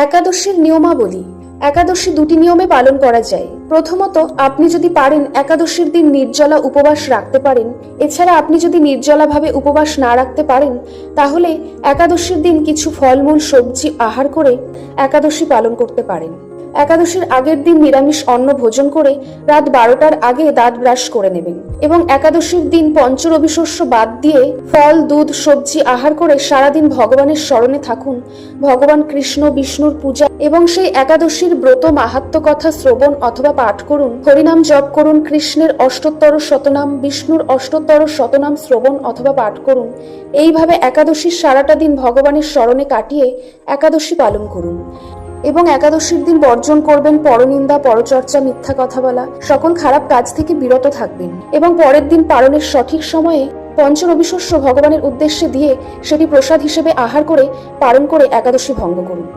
একাদশীর নিয়মাবলী। একাদশী দুটি নিয়মে পালন করা যায়। প্রথমত, আপনি যদি পারেন একাদশীর দিন নির্জলা উপবাস রাখতে পারেন। এছাড়া আপনি যদি নির্জলাভাবে উপবাস না রাখতে পারেন, তাহলে একাদশীর দিন কিছু ফলমূল সবজি আহার করে একাদশী পালন করতে পারেন। একাদশীর আগের দিন নিরামিষ অন্ন ভোজন করে রাত 12টার আগে দাঁত ব্রাশ করে নেবেন এবং একাদশীর দিন পঞ্চরবিশস্য বাদ দিয়ে ফল, দুধ, সবজি আহার করে সারাদিন ভগবানের স্মরণে থাকুন। ভগবান কৃষ্ণ বিষ্ণুর পূজা এবং সেই একাদশীর ব্রত মাহাত্ম্য কথা শ্রবণ অথবা পাঠ করুন। হরিনাম জপ করুন, কৃষ্ণের অষ্টোত্তর শতনাম, বিষ্ণুর অষ্টোত্তর শতনাম শ্রবণ অথবা পাঠ করুন। এইভাবে একাদশীর সারাটা দিন ভগবানের স্মরণে কাটিয়ে একাদশী পালন করুন এবং একাদশীর দিন বর্জন করবেন পরনিন্দা, পরচর্চা, মিথ্যা কথা বলা, সকল খারাপ কাজ থেকে বিরত থাকবেন এবং পরের দিন পালনের সঠিক সময়ে পঞ্চরবিশস্য ভগবানের উদ্দেশ্যে দিয়ে সেটি প্রসাদ হিসেবে আহার করে পালন করে একাদশী ভঙ্গ করুন।